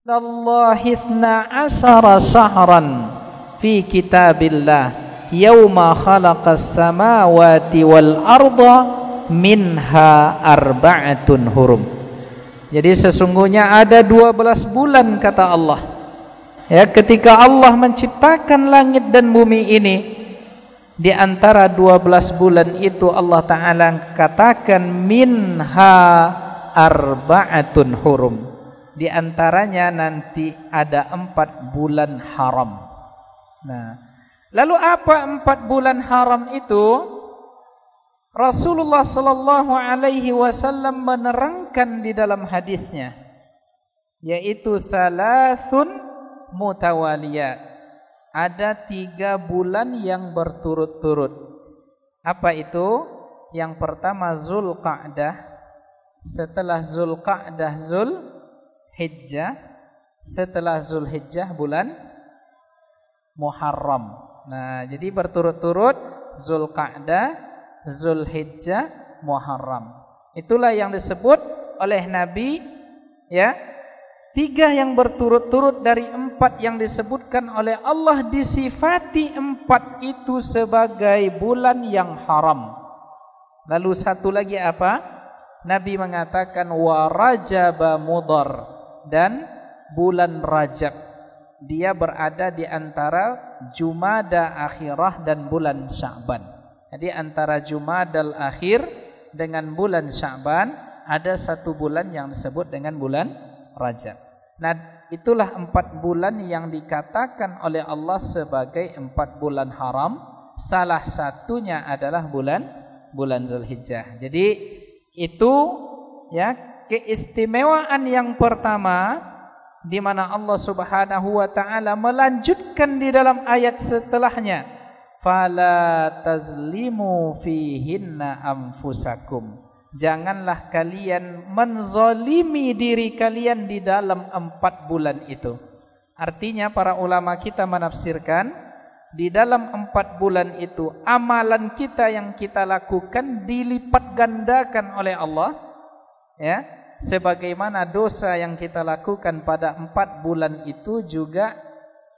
Allahi 12 syahran fi kitabillah yauma khalaqas samawati wal arda minha arba'atun hurum. Jadi sesungguhnya ada 12 bulan kata Allah. Ya, ketika Allah menciptakan langit dan bumi ini, di antara 12 bulan itu Allah Ta'ala katakan minha arba'atun hurum. Di antaranya nanti ada 4 bulan haram. Nah, lalu apa 4 bulan haram itu? Rasulullah sallallahu alaihi wasallam menerangkan di dalam hadisnya, yaitu salasun mutawaliyat. Ada 3 bulan yang berturut-turut. Apa itu? Yang pertama Zulqa'dah, setelah Zulqa'dah Zulhijjah, setelah Zulhijjah bulan Muharram. Nah, jadi berturut-turut Zulqa'dah, Zulhijjah, Muharram. Itulah yang disebut oleh Nabi, ya, 3 yang berturut-turut dari 4 yang disebutkan oleh Allah, disifati 4 itu sebagai bulan yang haram. Lalu satu lagi apa? Nabi mengatakan wa Rajab Mudhar, dan bulan Rajab. Dia berada di antara Jumada Akhirah dan bulan Sya'ban. Jadi antara Jumadal Akhir dengan bulan Sya'ban ada 1 bulan yang disebut dengan bulan Rajab. Nah, itulah 4 bulan yang dikatakan oleh Allah sebagai 4 bulan haram. Salah satunya adalah bulan Zulhijjah. Jadi itu, ya, keistimewaan yang pertama, di mana Allah Subhanahu wa taala melanjutkan di dalam ayat setelahnya, fala tazlimu fihinna anfusakum. Janganlah kalian menzalimi diri kalian di dalam 4 bulan itu. Artinya para ulama kita menafsirkan, di dalam 4 bulan itu amalan kita yang kita lakukan dilipat gandakan oleh Allah, ya, sebagaimana dosa yang kita lakukan pada 4 bulan itu juga,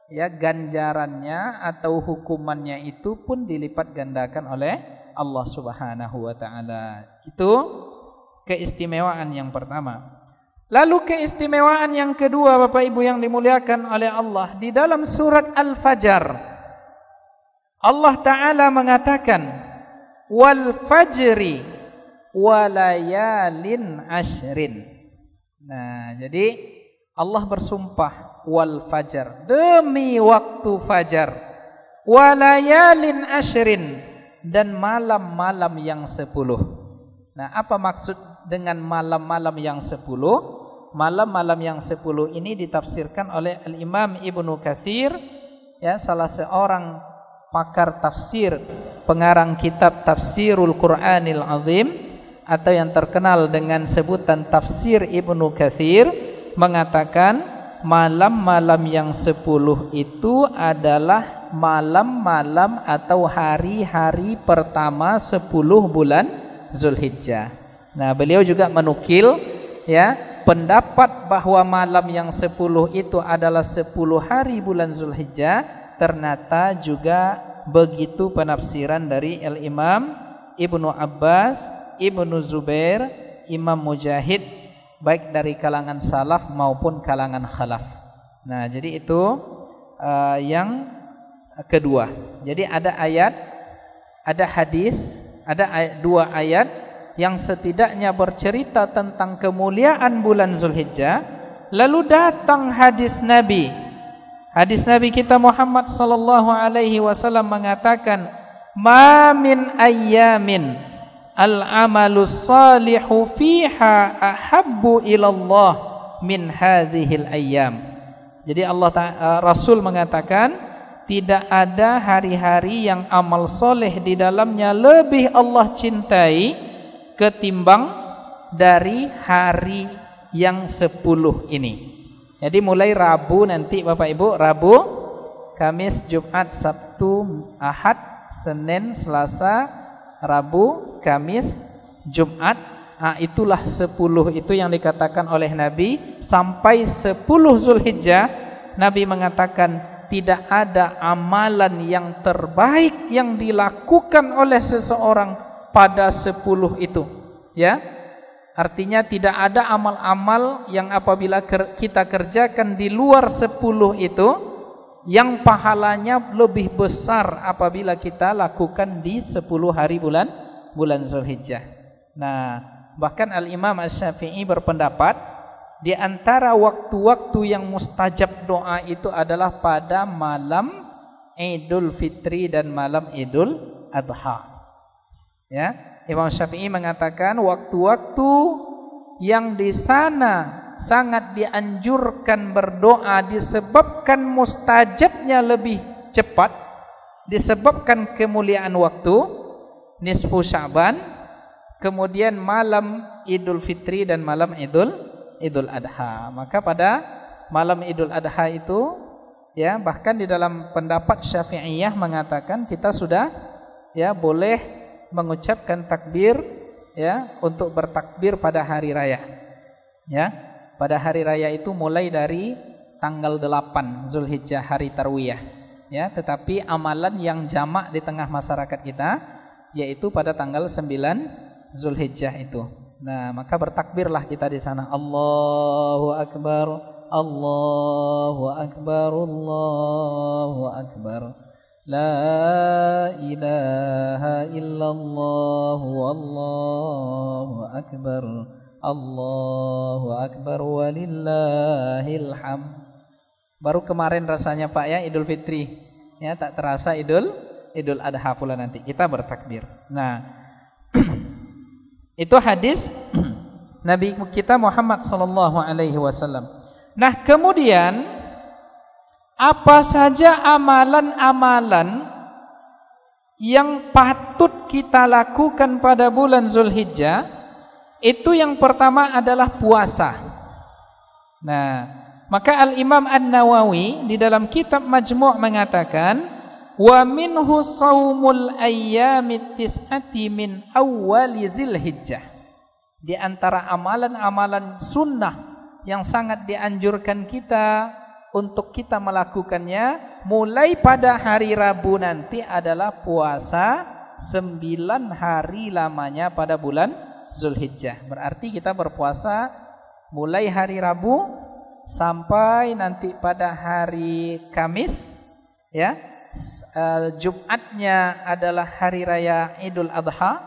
ya, ganjarannya atau hukumannya itu pun dilipat gandakan oleh Allah Subhanahu wa taala. Itu keistimewaan yang pertama. Lalu keistimewaan yang kedua, Bapak Ibu yang dimuliakan oleh Allah, di dalam surat Al-Fajr Allah taala mengatakan wal fajri walayalin ashrin. Nah, jadi Allah bersumpah wal fajar, demi waktu fajar, walayalin ashrin, dan malam-malam yang 10. Nah, apa maksud dengan malam-malam yang 10? Malam-malam yang 10 ini ditafsirkan oleh Al-Imam Ibnu Katsir, ya, salah seorang pakar tafsir, pengarang kitab Tafsirul Qur'anil Azim atau yang terkenal dengan sebutan Tafsir Ibnu Katsir, mengatakan malam-malam yang 10 itu adalah malam-malam atau hari-hari pertama 10 bulan Zulhijjah. Nah, beliau juga menukil, ya, pendapat bahwa malam yang 10 itu adalah 10 hari bulan Zulhijjah. Ternyata juga begitu penafsiran dari Al-Imam Ibnu Abbas, Ibnu Zubair, Imam Mujahid, baik dari kalangan salaf maupun kalangan khalaf. Nah, jadi itu yang kedua. Jadi ada ayat, ada hadis, ada 2 ayat yang setidaknya bercerita tentang kemuliaan bulan Zulhijjah. Lalu datang hadis Nabi. Hadis Nabi kita Muhammad sallallahu alaihi wasallam mengatakan, "Ma min ayyamin al-amalus salihu fiha ahabbu ilallah min hadhil ayyam." Jadi Rasul mengatakan, tidak ada hari-hari yang amal soleh di dalamnya lebih Allah cintai ketimbang dari hari yang 10 ini. Jadi mulai Rabu nanti Bapak Ibu, Rabu, Kamis, Jumat, Sabtu, Ahad, Senin, Selasa, Rabu, Kamis, Jumat, Itulah 10 itu yang dikatakan oleh Nabi. Sampai 10 Zulhijjah Nabi mengatakan tidak ada amalan yang terbaik yang dilakukan oleh seseorang pada 10 itu, ya. Artinya tidak ada amal-amal yang apabila kita kerjakan di luar 10 itu yang pahalanya lebih besar apabila kita lakukan di 10 hari bulan Zulhijjah. Nah, bahkan Al-Imam Asy-Syafi'i berpendapat di antara waktu-waktu yang mustajab doa itu adalah pada malam Idul Fitri dan malam Idul Adha. Ya, Imam Syafi'i mengatakan waktu-waktu yang di sana sangat dianjurkan berdoa disebabkan mustajabnya lebih cepat, disebabkan kemuliaan waktu nisfu Sya'ban, kemudian malam Idul Fitri dan malam Idul Adha. Maka pada malam Idul Adha itu, ya, bahkan di dalam pendapat Syafi'iyah mengatakan kita sudah, ya, boleh mengucapkan takbir, ya, untuk bertakbir pada hari raya. Ya, pada hari raya itu mulai dari tanggal 8 Zulhijjah, hari Tarwiyah. Ya, tetapi amalan yang jamak di tengah masyarakat kita yaitu pada tanggal 9 Zulhijjah itu. Nah, maka bertakbirlah kita di sana. Allahu Akbar, Allahu Akbar, Allahu Akbar. La ilaha illallah wallahu akbar. Allahu Akbar walillahil hamd. Baru kemarin rasanya Pak, ya, Idul Fitri. Ya, tak terasa Idul Adha pula nanti kita bertakbir. Nah, itu hadis Nabi kita Muhammad sallallahu alaihi wasallam. Nah, kemudian apa saja amalan-amalan yang patut kita lakukan pada bulan Zulhijjah? Itu yang pertama adalah puasa. Nah, maka Al-Imam An-Nawawi di dalam kitab Majmu' mengatakan, wa minhu shaumul ayyamit tis'ati min awwali Zulhijjah. Di antara amalan-amalan sunnah yang sangat dianjurkan kita untuk kita melakukannya mulai pada hari Rabu nanti adalah puasa 9 hari lamanya pada bulan Zulhijjah. Berarti kita berpuasa mulai hari Rabu sampai nanti pada hari Kamis, ya. Jumatnya adalah hari raya Idul Adha,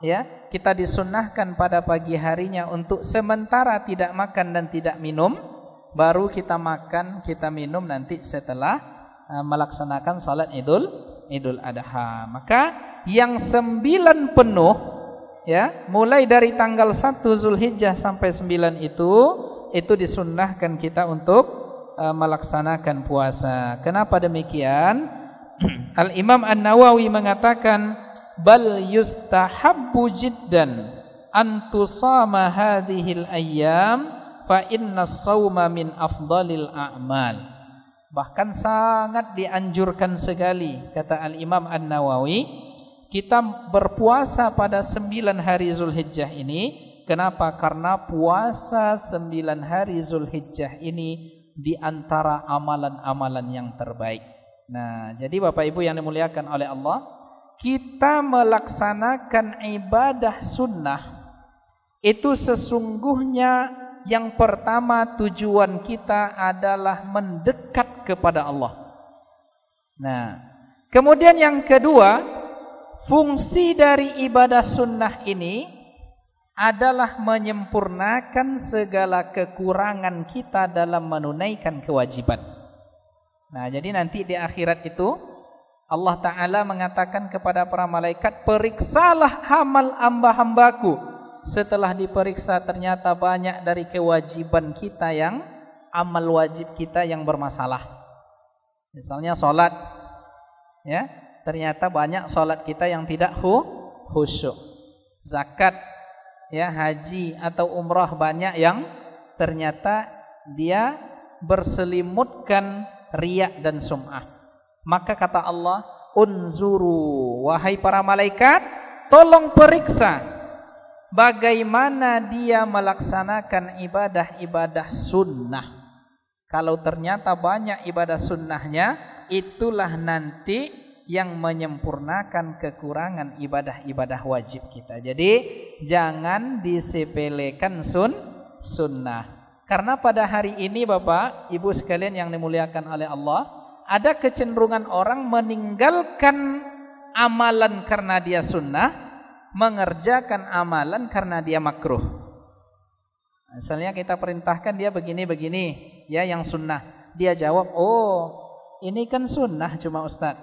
ya. Kita disunnahkan pada pagi harinya untuk sementara tidak makan dan tidak minum, baru kita makan, kita minum nanti setelah melaksanakan salat Idul Adha. Maka yang 9 penuh, ya, mulai dari tanggal 1 Zulhijjah sampai 9 itu disunnahkan kita untuk melaksanakan puasa. Kenapa demikian? Al-Imam An-Nawawi mengatakan, bal yustahabbu jiddan an tusama hadhil ayyam fa inna as-sauma min afdalil a'mal. Bahkan sangat dianjurkan sekali, kata Al-Imam An-Nawawi, kita berpuasa pada 9 hari Zulhijjah ini. Kenapa? Karena puasa 9 hari Zulhijjah ini di antara amalan-amalan yang terbaik. Nah, jadi Bapak Ibu yang dimuliakan oleh Allah, kita melaksanakan ibadah sunnah itu sesungguhnya yang pertama tujuan kita adalah mendekat kepada Allah. Nah, kemudian yang kedua, fungsi dari ibadah sunnah ini adalah menyempurnakan segala kekurangan kita dalam menunaikan kewajiban. Nah, jadi nanti di akhirat itu Allah Ta'ala mengatakan kepada para malaikat, periksalah amal hamba-hambaku. Setelah diperiksa ternyata banyak dari kewajiban kita yang amal wajib kita yang bermasalah. Misalnya sholat, ya, ternyata banyak sholat kita yang tidak khusyuk. Zakat, ya, haji atau umrah banyak yang ternyata dia berselimutkan riya dan sum'ah. Maka kata Allah, unzuru, wahai para malaikat, tolong periksa bagaimana dia melaksanakan ibadah-ibadah sunnah. Kalau ternyata banyak ibadah sunnahnya, itulah nanti yang menyempurnakan kekurangan ibadah-ibadah wajib kita. Jadi jangan disepelekan sunnah. Karena pada hari ini Bapak, Ibu sekalian yang dimuliakan oleh Allah, ada kecenderungan orang meninggalkan amalan karena dia sunnah, mengerjakan amalan karena dia makruh. Misalnya kita perintahkan dia begini-begini, ya yang sunnah. Dia jawab, oh ini kan sunnah cuma Ustaz.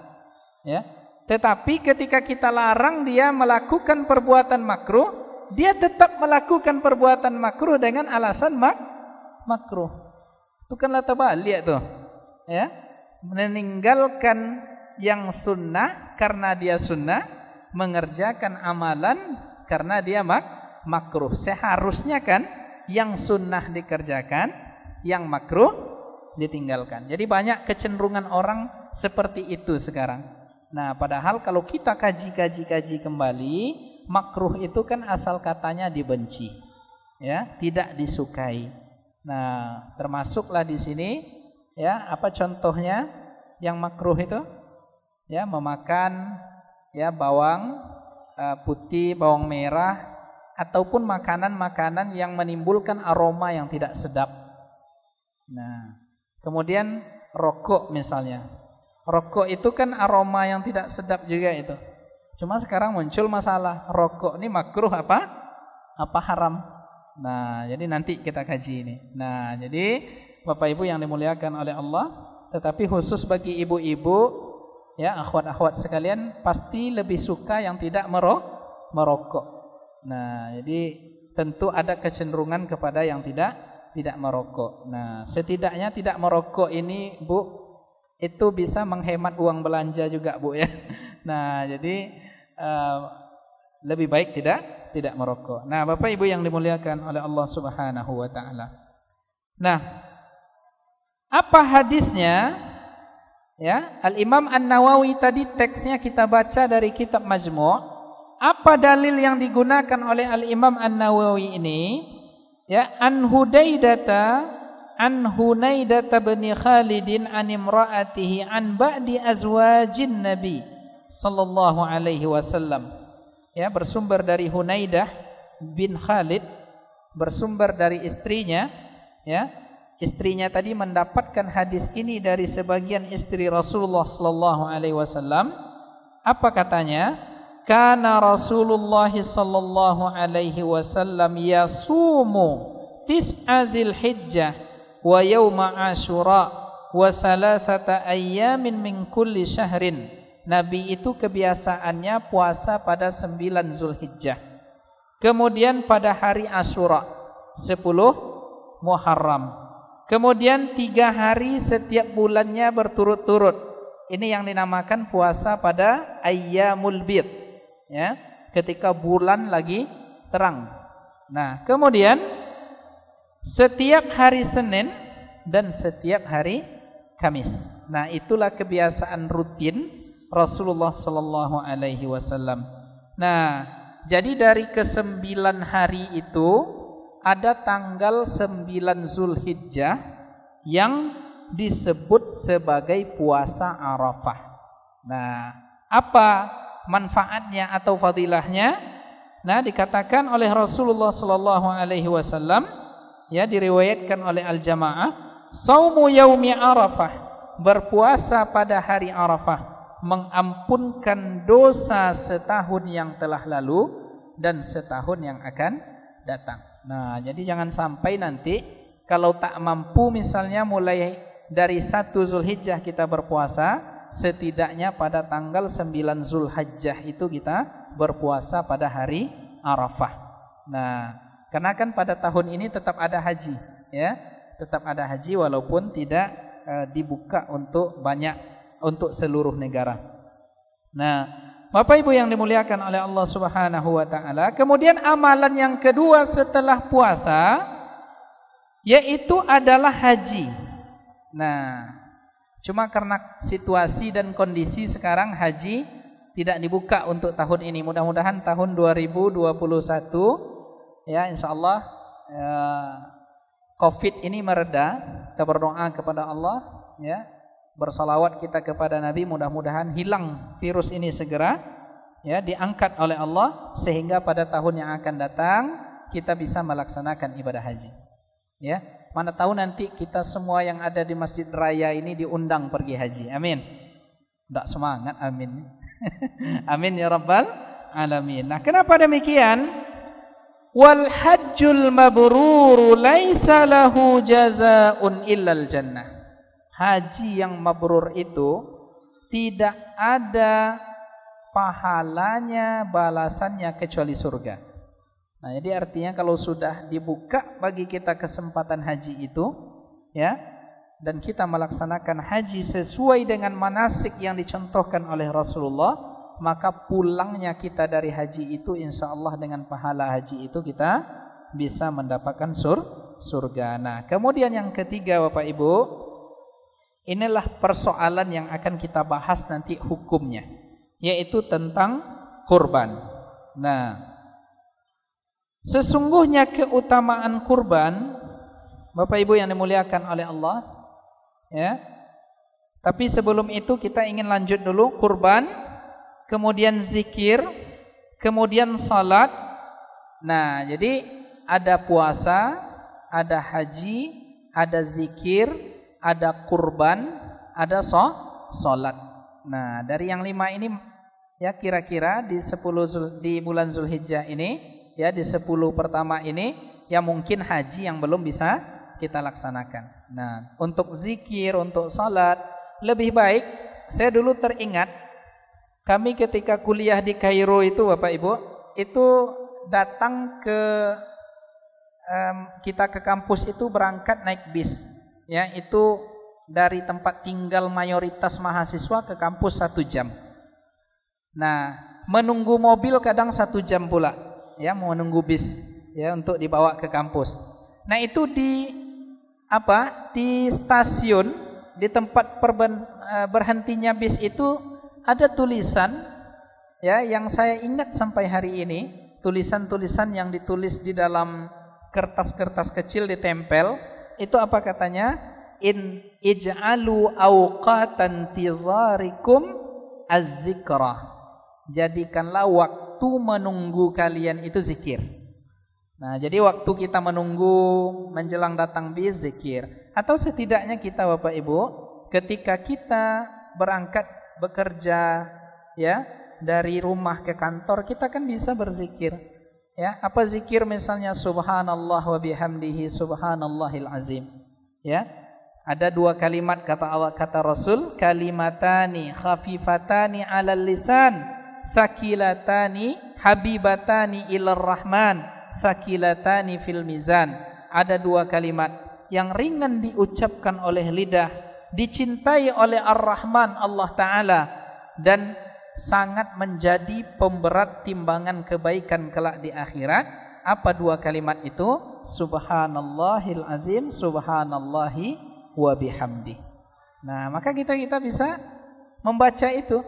Ya. Tetapi ketika kita larang dia melakukan perbuatan makruh, dia tetap melakukan perbuatan makruh dengan alasan makruh. Itu kan terbalik tuh. Ya. Meninggalkan yang sunnah karena dia sunnah, mengerjakan amalan karena dia makruh. Seharusnya kan yang sunnah dikerjakan, yang makruh ditinggalkan. Jadi banyak kecenderungan orang seperti itu sekarang. Nah, padahal kalau kita kaji kembali, makruh itu kan asal katanya dibenci, ya, tidak disukai. Nah, termasuklah di sini, ya, apa contohnya yang makruh itu? Ya, memakan, ya, bawang putih, bawang merah, ataupun makanan-makanan yang menimbulkan aroma yang tidak sedap. Nah, kemudian rokok misalnya. Rokok itu kan aroma yang tidak sedap juga itu. Cuma sekarang muncul masalah, rokok ini makruh apa haram? Nah, jadi nanti kita kaji ini. Nah, jadi Bapak Ibu yang dimuliakan oleh Allah, tetapi khusus bagi ibu-ibu, ya, akhwat-akhwat sekalian, pasti lebih suka yang tidak merokok. Nah, jadi tentu ada kecenderungan kepada yang tidak merokok. Nah, setidaknya tidak merokok ini, Bu, itu bisa menghemat uang belanja juga, Bu, ya. Nah, jadi lebih baik tidak merokok. Nah, Bapak Ibu yang dimuliakan oleh Allah Subhanahu wa taala. Nah, apa hadisnya? Ya, Al-Imam An-Nawawi tadi teksnya kita baca dari kitab Majmu'. Apa dalil yang digunakan oleh Al-Imam An-Nawawi ini? Ya, an Hunaidah bin Khalidin an imra'atihi an ba'di azwajin Nabi sallallahu alaihi wasallam. Ya, bersumber dari Hunaidah bin Khalid, bersumber dari istrinya, ya. Istrinya tadi mendapatkan hadis ini dari sebagian istri Rasulullah sallallahu alaihi wasallam. Apa katanya? Kana Rasulullah sallallahu alaihi wasallam yasumu tis'a Dzulhijjah wa yauma Asyura wa salasata ayyamin min kulli syahrin. Nabi itu kebiasaannya puasa pada 9 Zulhijjah. Kemudian pada hari Asyura 10 Muharram. Kemudian 3 hari setiap bulannya berturut-turut. Ini yang dinamakan puasa pada Ayyamul Bid, ya, ketika bulan lagi terang. Nah, kemudian setiap hari Senin dan setiap hari Kamis. Nah, itulah kebiasaan rutin Rasulullah sallallahu alaihi wasallam. Nah, jadi dari ke-9 hari itu ada tanggal 9 Zulhijjah yang disebut sebagai puasa Arafah. Nah, apa manfaatnya atau fadilahnya? Nah, dikatakan oleh Rasulullah sallallahu alaihi wasallam, ya, diriwayatkan oleh Al-Jamaah, saumu yaumi Arafah, berpuasa pada hari Arafah, mengampunkan dosa setahun yang telah lalu dan setahun yang akan datang. Nah, jadi jangan sampai nanti kalau tak mampu misalnya mulai dari 1 Zulhijjah kita berpuasa, setidaknya pada tanggal 9 Zulhijjah itu kita berpuasa pada hari Arafah. Nah, karena kan pada tahun ini tetap ada haji, ya, tetap ada haji walaupun tidak dibuka untuk untuk seluruh negara. Nah, Bapak Ibu yang dimuliakan oleh Allah Subhanahu wa taala, kemudian amalan yang kedua setelah puasa yaitu adalah haji. Nah, cuma karena situasi dan kondisi sekarang haji tidak dibuka untuk tahun ini. Mudah-mudahan tahun 2021 ya insyaallah Covid ini mereda, kita berdoa kepada Allah, ya, bersalawat kita kepada Nabi, mudah-mudahan hilang virus ini segera, ya, diangkat oleh Allah sehingga pada tahun yang akan datang kita bisa melaksanakan ibadah haji. Ya, mana tahu nanti kita semua yang ada di Masjid Raya ini diundang pergi haji. Amin. Tidak semangat, amin. Amin ya rabbal alamin. Nah, kenapa demikian? Wal hajjul mabrur laisa lahu jazaa'un illal jannah. Haji yang mabrur itu tidak ada pahalanya, balasannya kecuali surga. Nah, jadi artinya kalau sudah dibuka bagi kita kesempatan haji itu, ya, dan kita melaksanakan haji sesuai dengan manasik yang dicontohkan oleh Rasulullah, maka pulangnya kita dari haji itu insyaallah dengan pahala haji itu kita bisa mendapatkan surga. Nah, kemudian yang ketiga Bapak Ibu, inilah persoalan yang akan kita bahas nanti hukumnya, yaitu tentang kurban. Nah, sesungguhnya keutamaan kurban Bapak Ibu yang dimuliakan oleh Allah, ya. Tapi sebelum itu kita ingin lanjut dulu kurban, kemudian zikir, kemudian salat. Nah, jadi ada puasa, ada haji, ada zikir, ada kurban, ada salat. Nah, dari yang 5 ini ya kira-kira di bulan Zulhijjah ini, ya di 10 pertama ini, ya mungkin haji yang belum bisa kita laksanakan. Nah, untuk zikir, untuk salat, lebih baik, saya dulu teringat kami ketika kuliah di Kairo itu Bapak Ibu, itu datang kita ke kampus itu berangkat naik bis, ya, itu dari tempat tinggal mayoritas mahasiswa ke kampus 1 jam. Nah, menunggu mobil kadang 1 jam pula, ya, menunggu bis, ya, untuk dibawa ke kampus. Nah, itu di stasiun, di tempat berhentinya bis itu ada tulisan, ya, yang saya ingat sampai hari ini, tulisan-tulisan yang ditulis di dalam kertas-kertas kecil ditempel, itu apa katanya? Ij'alu awqatan tizarikum az-zikrah. Jadikanlah waktu menunggu kalian itu zikir. Nah, jadi waktu kita menunggu menjelang datang bis zikir, atau setidaknya kita Bapak Ibu, ketika kita berangkat bekerja, ya, dari rumah ke kantor, kita kan bisa berzikir, ya. Apa zikir? Misalnya subhanallah wa bihamdihi subhanallahil azim, ya. Ada 2 kalimat kata Allah, kata Rasul, kalimatani khafifatani 'alal lisan sakilatani habibatani ilar rahman sakilatani fil mizan. Ada 2 kalimat yang ringan diucapkan oleh lidah, dicintai oleh Ar-Rahman Allah Ta'ala, dan sangat menjadi pemberat timbangan kebaikan kelak di akhirat. Apa 2 kalimat itu? Subhanallahil azim, subhanallahi wa bihamdi. Nah, maka kita bisa membaca itu.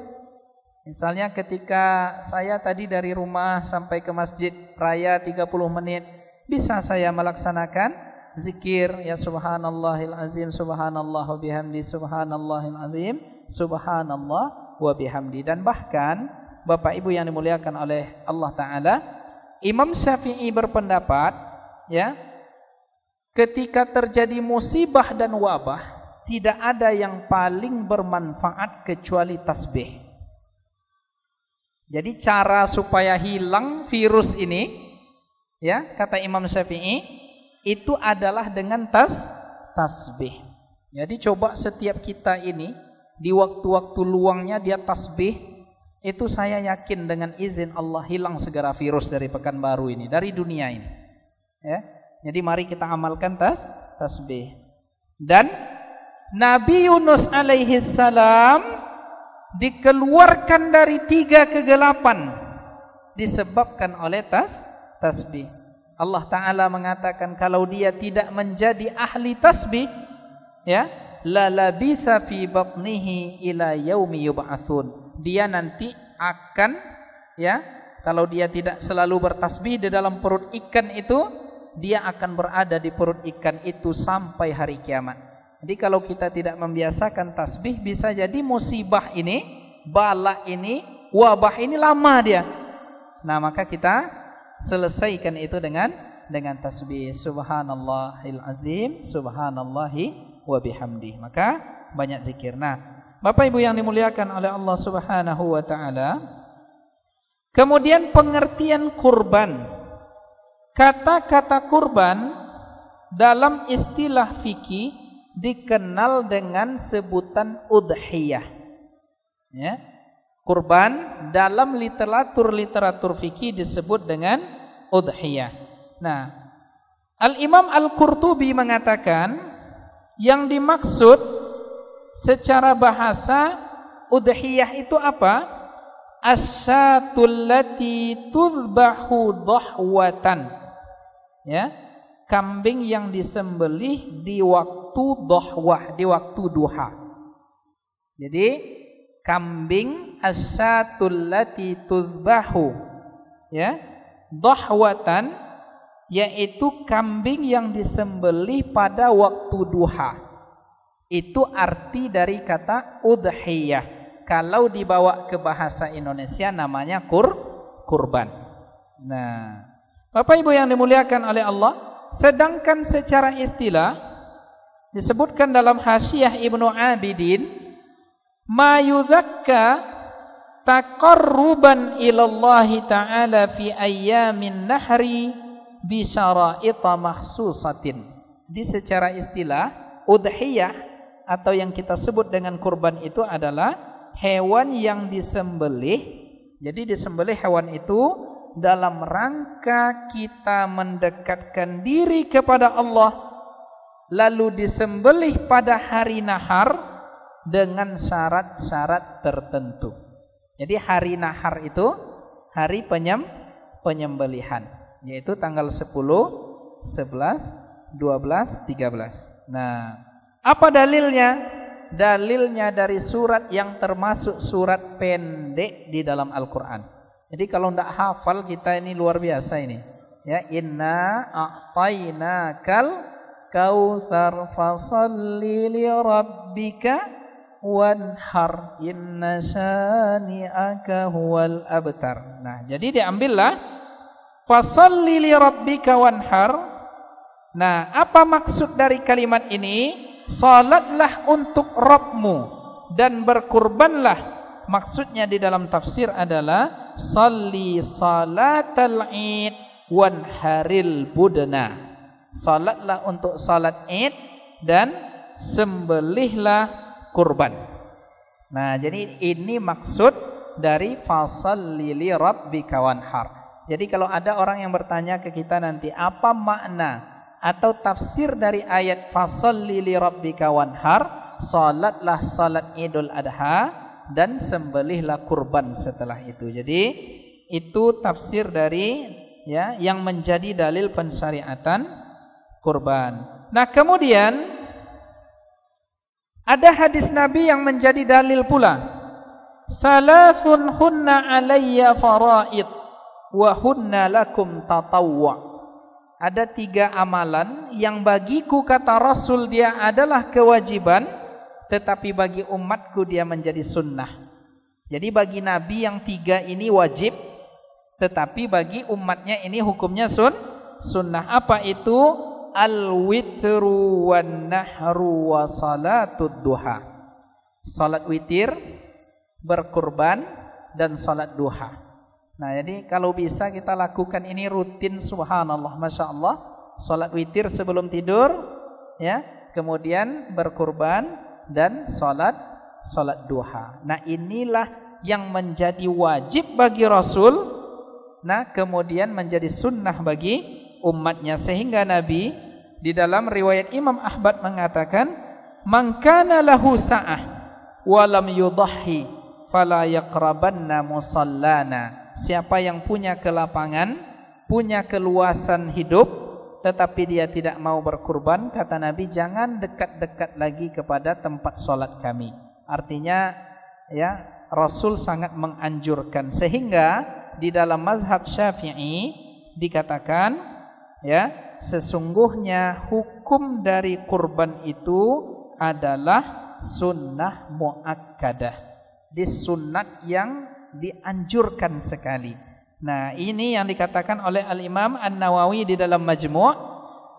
Misalnya ketika saya tadi dari rumah sampai ke Masjid Raya 30 menit, bisa saya melaksanakan zikir, ya, subhanallahil azim, subhanallah wa bihamdi, subhanallahil azim, subhanallah wa bihamdi. Dan bahkan Bapak Ibu yang dimuliakan oleh Allah Ta'ala, Imam Syafi'i berpendapat, ya, ketika terjadi musibah dan wabah, tidak ada yang paling bermanfaat kecuali tasbih. Jadi cara supaya hilang virus ini, ya, kata Imam Syafi'i, itu adalah dengan tasbih. Jadi coba setiap kita ini di waktu-waktu luangnya dia tasbih, itu saya yakin dengan izin Allah hilang segera virus dari Pekanbaru ini, dari dunia ini, ya. Jadi mari kita amalkan tasbih. Dan Nabi Yunus alaihi salam dikeluarkan dari 3 kegelapan disebabkan oleh tasbih. Allah Ta'ala mengatakan kalau dia tidak menjadi ahli tasbih, ya, la labitha fi batnihi ila yaumi yub'atsun. Dia nanti akan, ya, Kalau dia tidak selalu bertasbih di dalam perut ikan itu, dia akan berada di perut ikan itu sampai hari kiamat. Jadi kalau kita tidak membiasakan tasbih, bisa jadi musibah ini, bala ini, wabah ini lama dia. Nah, maka kita selesaikan itu dengan tasbih. Subhanallahil azim, subhanallahi wa bihamdih. Maka banyak zikir. Nah, Bapak Ibu yang dimuliakan oleh Allah Subhanahu wa taala, kemudian pengertian kurban. Kata-kata kurban dalam istilah fikih dikenal dengan sebutan udhiyah. Ya. Kurban dalam literatur fikih disebut dengan udhiyah. Nah, Al-Imam Al-Qurtubi mengatakan yang dimaksud secara bahasa udhiyah itu apa? As-satul lati tudbahu dhahwatan. Ya, kambing yang disembelih di waktu dhahwah, di waktu duha. Jadi kambing as-satul lati tudbahu, ya, dhahwatan, yaitu kambing yang disembelih pada waktu duha. Itu arti dari kata udhiyah. Kalau dibawa ke bahasa Indonesia namanya kurban. Nah, Bapak Ibu yang dimuliakan oleh Allah, sedangkan secara istilah disebutkan dalam Hasyiah Ibnu Abidin, ma yudhakka taqarruban ilallahi ta'ala fi ayyamin nahri bi syara'ita makhsusatin. Di secara istilah udhiyah atau yang kita sebut dengan kurban itu adalah hewan yang disembelih. Jadi disembelih hewan itu dalam rangka kita mendekatkan diri kepada Allah, lalu disembelih pada hari nahar dengan syarat-syarat tertentu. Jadi hari nahar itu hari penyembelihan, yaitu tanggal 10, 11, 12, 13. Nah, apa dalilnya? Dalilnya dari surat yang termasuk surat pendek di dalam Al-Quran. Jadi kalau tidak hafal kita ini luar biasa ini. Ya, inna a'tainakal kautsar fasalli li rabbika wanhar inna syani'aka huwal abtar. Nah, jadi diambillah fasalli li rabbika wanhar. Nah, apa maksud dari kalimat ini? Salatlah untuk Rabbmu dan berkurbanlah. Maksudnya di dalam tafsir adalah salli salatal id wanharil budna. Salatlah untuk salat id dan sembelihlah kurban. Nah, jadi ini maksud dari fasalli li rabbika wanhar. Jadi kalau ada orang yang bertanya ke kita nanti, apa makna atau tafsir dari ayat fasalli li rabbika wanhar, salatlah salat Idul Adha dan sembelihlah kurban setelah itu. Jadi itu tafsir dari yang menjadi dalil pensyariatan kurban. Nah, kemudian ada hadis Nabi yang menjadi dalil pula. Salasun hunna alayya faraid wa hunna lakum tatawwa. Ada 3 amalan yang bagiku, kata Rasul, dia adalah kewajiban, tetapi bagi umatku dia menjadi sunnah. Jadi bagi Nabi yang 3 ini wajib, tetapi bagi umatnya ini hukumnya sunnah. Apa itu? Al-witru wan nahru wa salatud duha. Salat witir, berkurban, dan salat duha. Nah, jadi kalau bisa kita lakukan ini rutin, subhanallah, masya Allah. Salat witir sebelum tidur, ya, kemudian berkurban dan salat duha. Nah, inilah yang menjadi wajib bagi Rasul. Nah, kemudian menjadi sunnah bagi umatnya, sehingga Nabi di dalam riwayat Imam Ahmad mengatakan, "Man kana lahu sa'ah wa lam yudhhi fala yaqrabanna musallana." Siapa yang punya kelapangan, punya keluasan hidup, tetapi dia tidak mau berkurban, kata Nabi, jangan dekat-dekat lagi kepada tempat sholat kami. Artinya, ya, Rasul sangat menganjurkan, sehingga di dalam mazhab Syafi'i dikatakan ya, sesungguhnya hukum dari kurban itu adalah sunnah muakkadah, disunat yang dianjurkan sekali. Nah, ini yang dikatakan oleh Al-Imam An-Nawawi di dalam Majmu'.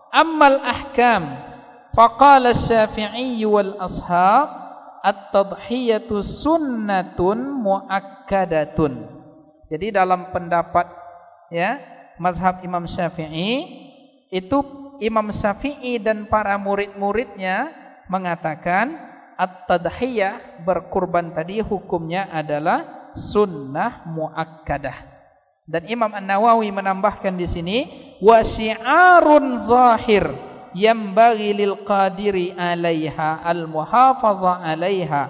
Ammal ahkam faqala Syafi'i wal ashab at-tadhiyatu sunnatun muakkadatun. Jadi dalam pendapat ya mazhab Imam Syafi'i itu, Imam Syafi'i dan para murid-muridnya mengatakan at-tadhiyah, berkurban tadi hukumnya adalah sunnah muakkadah. Dan Imam An-Nawawi menambahkan di sini wa syi'arun zahir yambaghi lil qadiri 'alaiha al-muhafaza 'alaiha.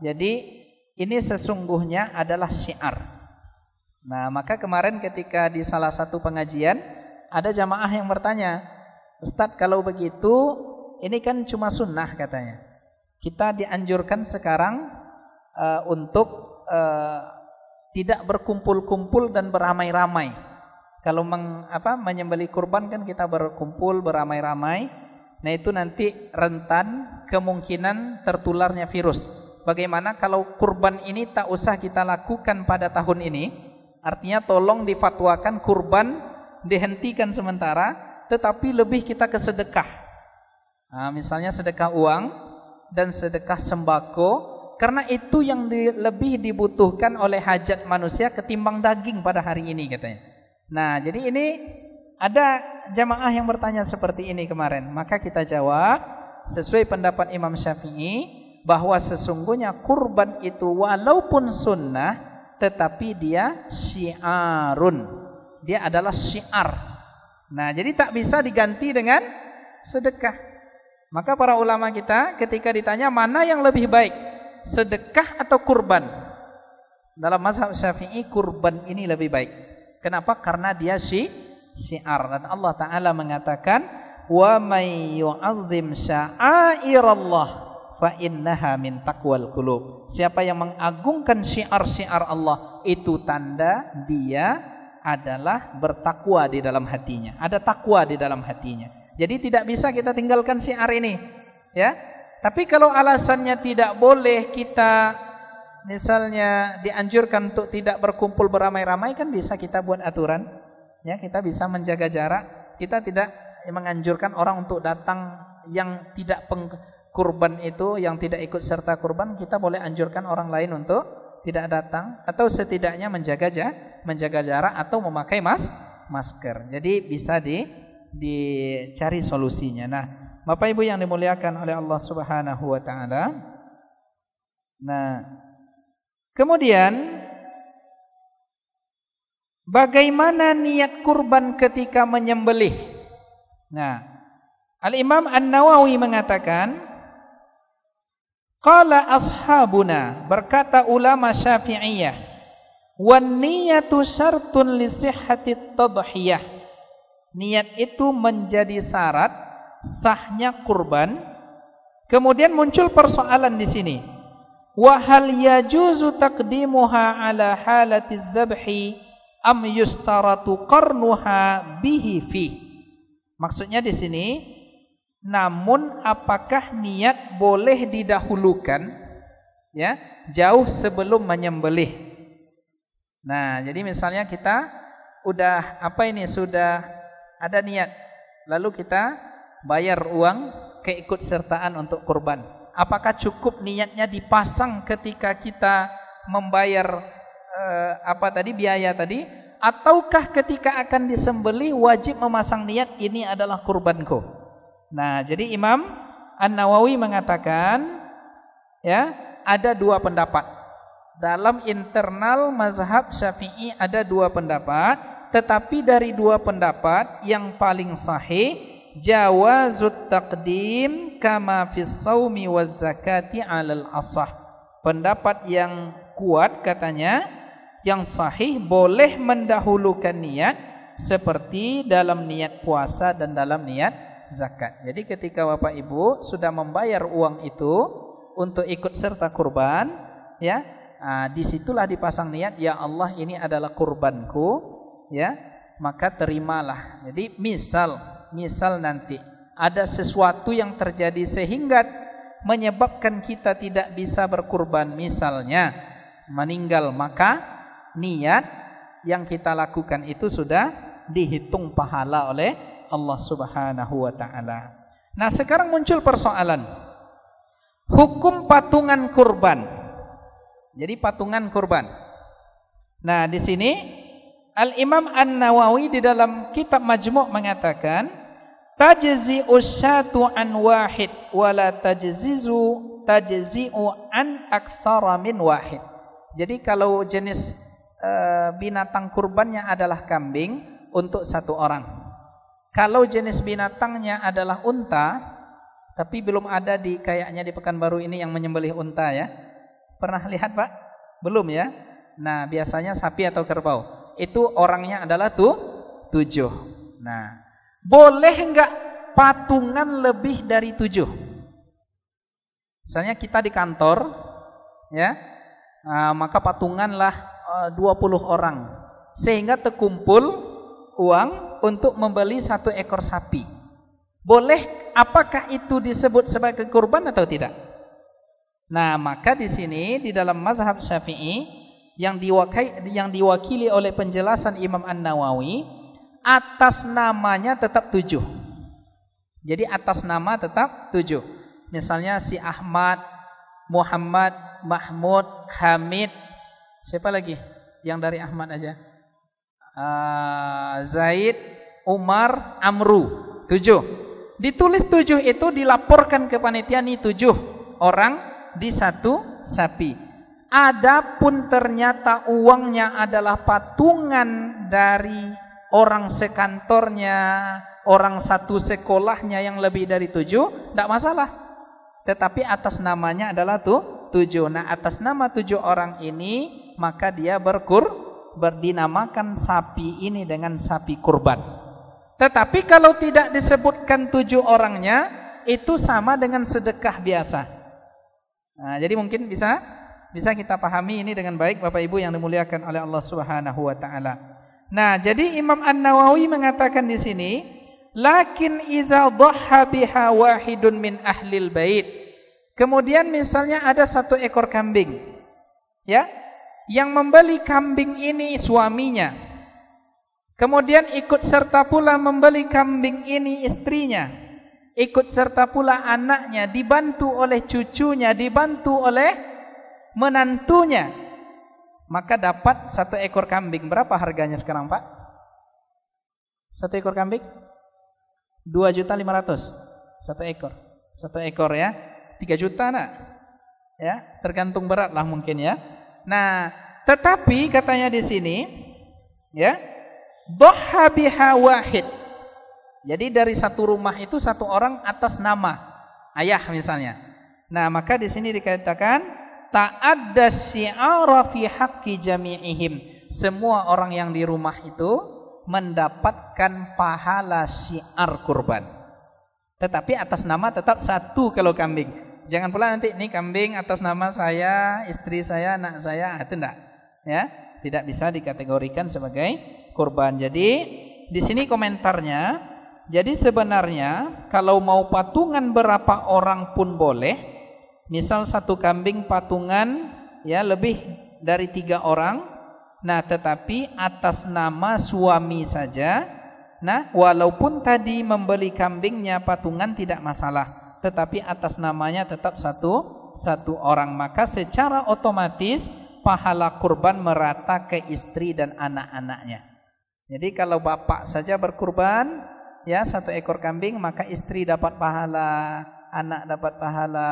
Jadi ini sesungguhnya adalah syiar. Nah, maka kemarin ketika di salah satu pengajian ada jamaah yang bertanya, "Ustadz, kalau begitu ini kan cuma sunnah," katanya. Kita dianjurkan sekarang untuk tidak berkumpul-kumpul dan beramai-ramai. Kalau menyembelih kurban kan kita berkumpul beramai-ramai. Nah, itu nanti rentan kemungkinan tertularnya virus. Bagaimana kalau kurban ini tak usah kita lakukan pada tahun ini? Artinya tolong difatwakan kurban dihentikan sementara, tetapi lebih kita ke sedekah. Nah, misalnya sedekah uang dan sedekah sembako. Karena itu yang lebih dibutuhkan oleh hajat manusia ketimbang daging pada hari ini katanya. Nah, jadi ini ada jamaah yang bertanya seperti ini kemarin. Maka kita jawab sesuai pendapat Imam Syafi'i bahwa sesungguhnya kurban itu walaupun sunnah tetapi dia syiarun. Dia adalah syiar. Nah, jadi tak bisa diganti dengan sedekah. Maka para ulama kita ketika ditanya mana yang lebih baik, sedekah atau kurban? Dalam mazhab Syafi'i kurban ini lebih baik. Kenapa? Karena dia syiar. Dan Allah Ta'ala mengatakan wa may yu'azzim sya'airallah fa innaha min taqwal qulub. Siapa yang mengagungkan syiar-syiar Allah, itu tanda dia adalah bertakwa di dalam hatinya. Ada takwa di dalam hatinya. Jadi tidak bisa kita tinggalkan syiar ini, ya. Tapi kalau alasannya tidak boleh, kita misalnya dianjurkan untuk tidak berkumpul beramai-ramai, kan bisa kita buat aturan. Ya, kita bisa menjaga jarak. Kita tidak menganjurkan orang untuk datang yang tidak kurban itu, yang tidak ikut serta kurban, kita boleh anjurkan orang lain untuk tidak datang atau setidaknya menjaga jarak atau memakai masker. Jadi bisa dicari solusinya. Nah, Bapak Ibu yang dimuliakan oleh Allah Subhanahu wa taala. Nah, kemudian bagaimana niat kurban ketika menyembelih? Nah, Al-Imam An-Nawawi mengatakan, qala ashabuna, berkata ulama Syafi'iyah, wan niyatu syartun li sihhati tadhiyah. Niat itu menjadi syarat sahnya kurban. Kemudian muncul persoalan di sini. Wa hal yajuzu taqdimuha ala halati zabhi am yustaratu qarnuha bihi fi. Maksudnya di sini, namun apakah niat boleh didahulukan ya jauh sebelum menyembelih? Nah, jadi misalnya kita sudah ada niat, lalu kita bayar uang keikutsertaan untuk kurban. Apakah cukup niatnya dipasang ketika kita membayar biaya tadi, ataukah ketika akan disembelih wajib memasang niat ini adalah kurbanku? Nah, jadi Imam An-Nawawi mengatakan ya, ada dua pendapat. Dalam internal mazhab Syafi'i ada dua pendapat, tetapi dari dua pendapat yang paling sahih jawazut taqdim kama fis shaumi waz zakati 'alal asah. Pendapat yang kuat katanya, yang sahih, boleh mendahulukan niat seperti dalam niat puasa dan dalam niat zakat. Jadi ketika Bapak Ibu sudah membayar uang itu untuk ikut serta kurban, ya, Disitulah dipasang niat, ya Allah ini adalah kurbanku, ya, maka terimalah. Jadi misal nanti ada sesuatu yang terjadi sehingga menyebabkan kita tidak bisa berkurban, misalnya meninggal, maka niat yang kita lakukan itu sudah dihitung pahala oleh Allah Subhanahu wa taala. Nah, sekarang muncul persoalan hukum patungan kurban. Jadi patungan kurban. Nah, di sini Al-Imam An-Nawawi di dalam kitab Majmu' mengatakan tajzi'u syatu an wahid wala tajzi'u an aktsara min wahid. Jadi kalau jenis binatang kurbannya adalah kambing untuk satu orang. Kalau jenis binatangnya adalah unta, tapi belum ada kayaknya di Pekanbaru ini yang menyembelih unta ya. Pernah lihat Pak? Belum ya? Nah, biasanya sapi atau kerbau. Itu orangnya adalah 7. Nah, boleh enggak patungan lebih dari 7? Misalnya kita di kantor, ya, maka patunganlah 20 orang, sehingga terkumpul uang untuk membeli 1 ekor sapi. Boleh, apakah itu disebut sebagai kurban atau tidak? Nah, maka di sini di dalam mazhab Syafi'i yang diwakili oleh penjelasan Imam An-Nawawi, atas namanya tetap 7. Jadi atas nama tetap 7. Misalnya si Ahmad, Muhammad, Mahmud, Hamid, siapa lagi yang dari Ahmad aja? Zaid, Umar, Amru, 7. Ditulis 7 itu dilaporkan ke panitia, nih 7 orang di 1 sapi. Adapun ternyata uangnya adalah patungan dari orang sekantornya, orang satu sekolahnya yang lebih dari 7, tidak masalah. Tetapi atas namanya adalah 7. Nah, atas nama 7 orang ini, maka dia berdinamakan sapi ini dengan sapi kurban. Tetapi kalau tidak disebutkan 7 orangnya, itu sama dengan sedekah biasa. Nah, jadi mungkin bisa kita pahami ini dengan baik Bapak Ibu yang dimuliakan oleh Allah Subhanahu wa taala. Nah, jadi Imam An-Nawawi mengatakan di sini, lakin iza dhahha biha wahidun min ahlil bait. Kemudian misalnya ada 1 ekor kambing, ya, yang membeli kambing ini suaminya. Kemudian ikut serta pula membeli kambing ini istrinya. Ikut serta pula anaknya, dibantu oleh cucunya, dibantu oleh menantunya. Maka dapat 1 ekor kambing. Berapa harganya sekarang Pak? 1 ekor kambing? 2.500.000. 1 ekor. 1 ekor ya. 3 juta nak? Ya, tergantung berat lah mungkin ya. Nah, tetapi katanya di sini, ya, dhahha biha wahid. Jadi dari 1 rumah itu 1 orang atas nama ayah misalnya. Nah, maka di sini dikatakan ta'adda syi'ara fi haqqi jami'ihim. Semua orang yang di rumah itu mendapatkan pahala syiar kurban. Tetapi atas nama tetap 1 kalau kambing. Jangan pula nanti ini kambing atas nama saya, istri saya, anak saya, itu enggak. Ya, tidak bisa dikategorikan sebagai kurban. Jadi di sini komentarnya, jadi sebenarnya kalau mau patungan berapa orang pun boleh. Misal 1 kambing patungan ya lebih dari 3 orang. Nah, tetapi atas nama suami saja. Nah, walaupun tadi membeli kambingnya patungan tidak masalah, tetapi atas namanya tetap satu orang. Maka secara otomatis pahala kurban merata ke istri dan anak-anaknya. Jadi kalau bapak saja berkurban, ya 1 ekor kambing, maka istri dapat pahala, anak dapat pahala.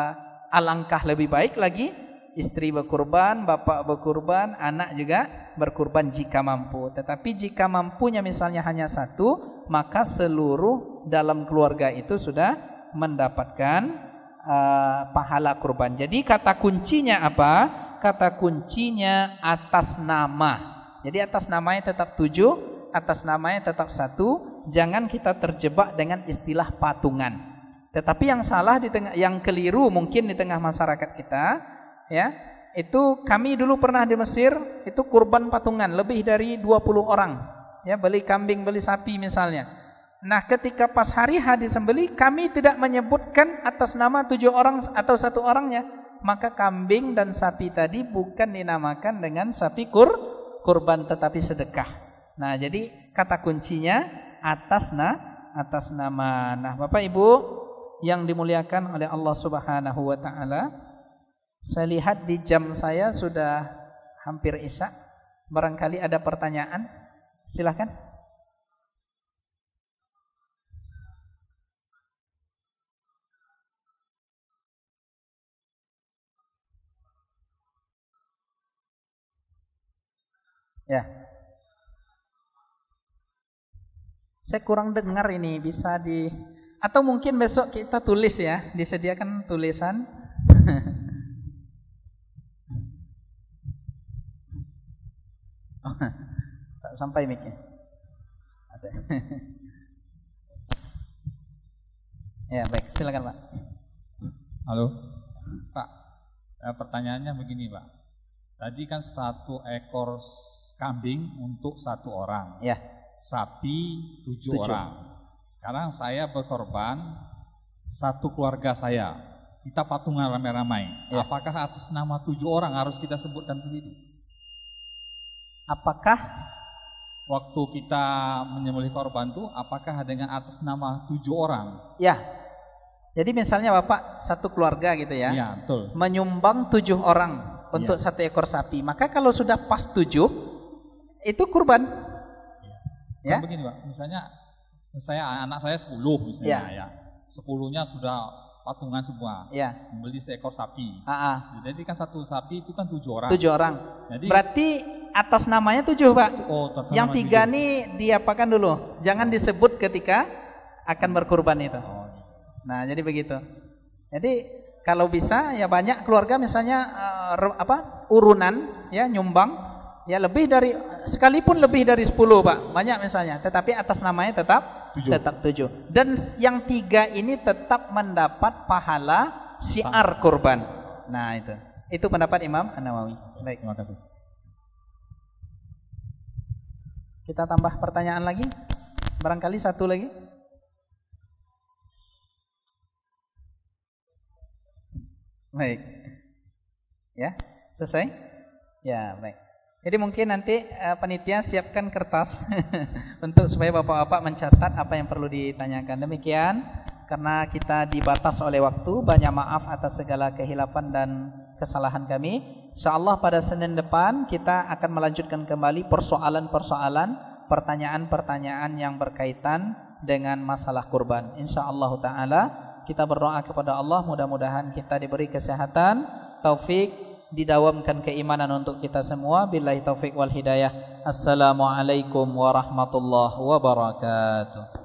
Alangkah lebih baik lagi istri berkurban, bapak berkurban, anak juga berkurban jika mampu. Tetapi jika mampunya misalnya hanya 1, maka seluruh dalam keluarga itu sudah mendapatkan pahala kurban. Jadi kata kuncinya apa? Kata kuncinya atas nama. Jadi atas namanya tetap 7, atas namanya tetap 1. Jangan kita terjebak dengan istilah patungan. Tetapi yang salah yang keliru mungkin di tengah masyarakat kita, ya, itu kami dulu pernah di Mesir, itu kurban patungan lebih dari 20 orang. Ya, beli kambing, beli sapi misalnya. Nah, ketika pas hari H disembeli, kami tidak menyebutkan atas nama 7 orang atau 1 orangnya. Maka kambing dan sapi tadi bukan dinamakan dengan sapi kurban, tetapi sedekah. Nah, jadi kata kuncinya atas nama. Nah, Bapak Ibu yang dimuliakan oleh Allah Subhanahu wa taala, saya lihat di jam saya sudah hampir Isya. Barangkali ada pertanyaan? Silakan. Ya. Saya kurang dengar ini, bisa atau mungkin besok kita tulis ya, disediakan tulisan. Oh, tak sampai mic-nya. Ada. Ya, baik, silakan Pak. Halo, Pak. Pertanyaannya begini, Pak. Tadi kan 1 ekor kambing untuk 1 orang. Ya. Sapi 7 orang. Sekarang saya berkorban 1 keluarga saya. Kita patungan ramai-ramai. Ya. Apakah atas nama 7 orang harus kita sebutkan begitu? Apakah waktu kita menyembelih korban itu apakah dengan atas nama 7 orang? Ya. Jadi misalnya Bapak 1 keluarga gitu ya. Iya, betul. Menyumbang 7 orang untuk 1 ekor sapi. Maka kalau sudah pas 7 itu kurban. Ya. Kan begini, Pak. Misalnya anak saya 10 misalnya ya. 10-nya sudah patungan semua. Ya. Membeli seekor sapi. Jadi kan 1 sapi itu kan 7 orang. 7 orang. Jadi berarti atas namanya 7, Pak. Oh, yang 3 nih diapakan dulu. Jangan disebut ketika akan berkurban itu. Nah, jadi begitu. Jadi kalau bisa ya banyak keluarga misalnya urunan ya nyumbang ya sekalipun lebih dari 10, Pak. Banyak misalnya, tetapi atas namanya tetap 7. Dan yang 3 ini tetap mendapat pahala syiar kurban. Nah, itu pendapat Imam An-Nawawi. Baik, terima kasih. Kita tambah pertanyaan lagi. Barangkali 1 lagi. Baik. Ya, selesai? Ya, baik. Jadi mungkin nanti panitia siapkan kertas untuk supaya bapak-bapak mencatat apa yang perlu ditanyakan. Demikian, karena kita dibatas oleh waktu, banyak maaf atas segala kehilapan dan kesalahan kami. Insyaallah pada Senin depan kita akan melanjutkan kembali persoalan-persoalan, pertanyaan-pertanyaan yang berkaitan dengan masalah kurban. Insyaallah taala kita berdoa kepada Allah, mudah-mudahan kita diberi kesehatan, taufik, didawamkan keimanan untuk kita semua. Billahi taufik wal hidayah. Assalamualaikum warahmatullahi wabarakatuh.